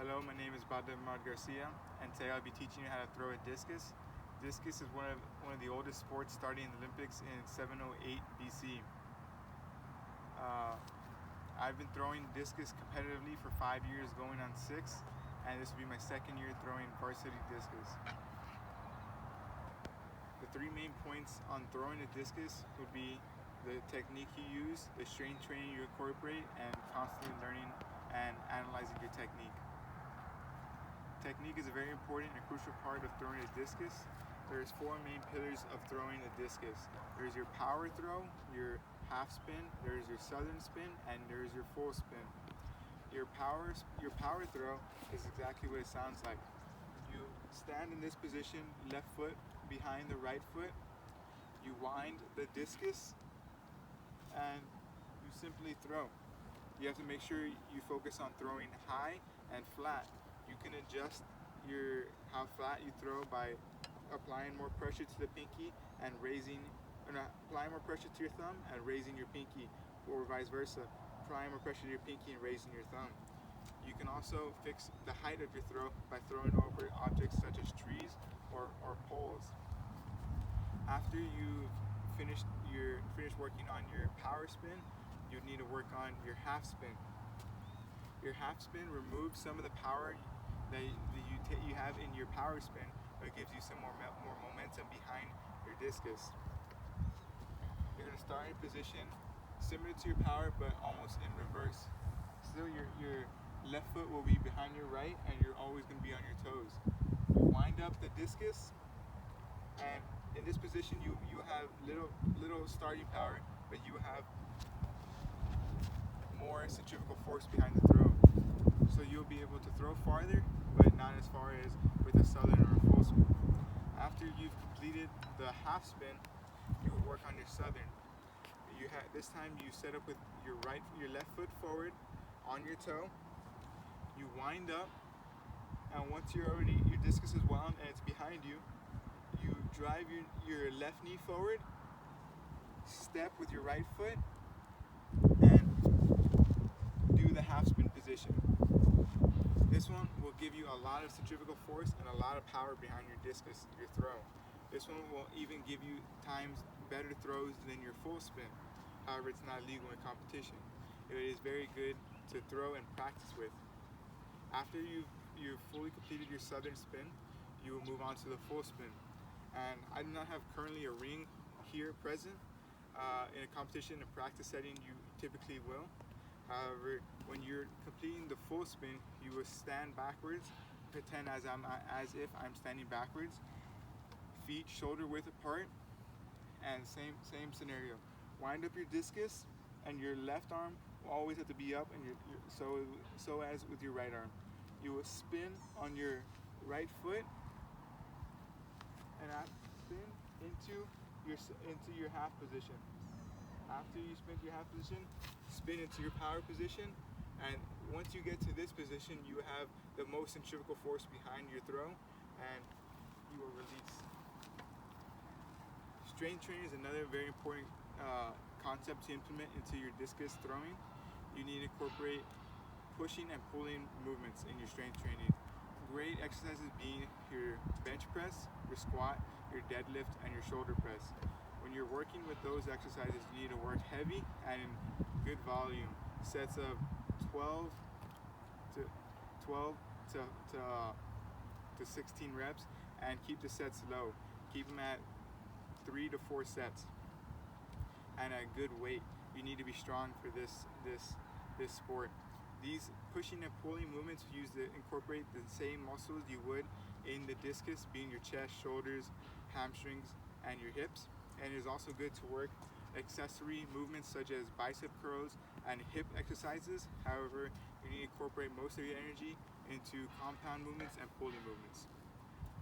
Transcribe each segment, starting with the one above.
Hello, my name is Baldemar Garcia, and today I'll be teaching you how to throw a discus. Discus is one of the oldest sports, starting in the Olympics in 708 BC. I've been throwing discus competitively for 5 years, going on 6, and this will be my second year throwing varsity discus. The three main points on throwing a discus would be the technique you use, the strength training you incorporate, and constantly learning and analyzing your technique. Technique is a very important and crucial part of throwing a discus. There's 4 main pillars of throwing a discus. There's your power throw, your half spin, there's your southern spin, and there's your full spin. Your power throw is exactly what it sounds like. You stand in this position, left foot behind the right foot. You wind the discus, and you simply throw. You have to make sure you focus on throwing high and flat. You can adjust how flat you throw by applying more pressure to the pinky and applying more pressure to your thumb and raising your pinky, or vice versa, applying more pressure to your pinky and raising your thumb. You can also fix the height of your throw by throwing over objects such as trees or poles. After you've finished working on your power spin, you need to work on your half spin. Your half spin removes some of the power that you have in your power spin, but it gives you some more momentum behind your discus. You're going to start in position similar to your power, but almost in reverse. Still, your left foot will be behind your right, and you're always going to be on your toes. You wind up the discus, and in this position, you have little starting power, but you have more centrifugal force behind the throw. So you'll be able to throw farther, but not as far as with a southern or a full spin. After you've completed the half spin, you will work on your southern. This time you set up with your left foot forward on your toe. You wind up, and once your discus is wound and it's behind you, you drive your left knee forward, step with your right foot, and do the half spin position. This one will give you a lot of centrifugal force and a lot of power behind your discus, your throw. This one will even give you times better throws than your full spin. However, it's not legal in competition. It is very good to throw and practice with. After you've fully completed your southern spin, you will move on to the full spin. And I do not have currently a ring here present. In a competition and practice setting, you typically will. However, when you're completing the full spin, you will stand backwards, pretend as if I'm standing backwards, feet shoulder width apart, and same scenario. Wind up your discus, and your left arm will always have to be up, and so as with your right arm. You will spin on your right foot, and spin into your half position. After you spin your half position, spin into your power position, and once you get to this position, you have the most centrifugal force behind your throw, and you will release. Strength training is another very important concept to implement into your discus throwing. You need to incorporate pushing and pulling movements in your strength training. Great exercises being your bench press, your squat, your deadlift, and your shoulder press. When you're working with those exercises, you need to work heavy and in good volume. Sets of 12 to 16 reps, and keep the sets low. Keep them at 3 to 4 sets, and at good weight. You need to be strong for this sport. These pushing and pulling movements use to incorporate the same muscles you would in the discus, being your chest, shoulders, hamstrings, and your hips. And it is also good to work accessory movements such as bicep curls and hip exercises. However, you need to incorporate most of your energy into compound movements and pulling movements.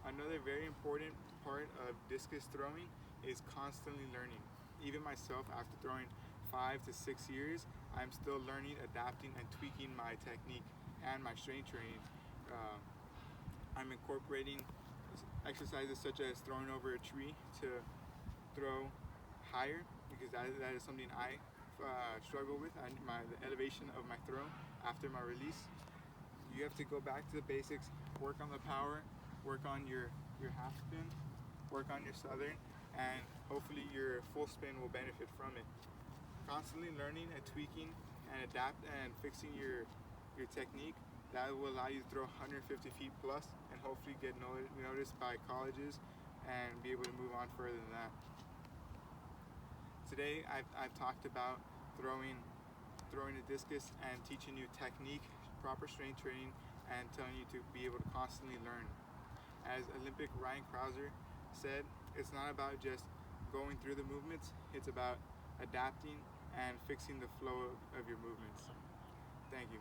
Another very important part of discus throwing is constantly learning. Even myself, after throwing 5 to 6 years, I'm still learning, adapting, and tweaking my technique and my strength training. I'm incorporating exercises such as throwing over a tree to throw higher, because that is something I struggle with, the elevation of my throw after my release. You have to go back to the basics, work on the power, work on your half spin, work on your southern, and hopefully your full spin will benefit from it. Constantly learning and tweaking and adapt and fixing your technique, that will allow you to throw 150 feet plus and hopefully get noticed by colleges and be able to move on further than that. Today I've talked about throwing a discus and teaching you technique, proper strength training, and telling you to be able to constantly learn. As Olympic Ryan Krauser said, it's not about just going through the movements, it's about adapting and fixing the flow of your movements. Thank you.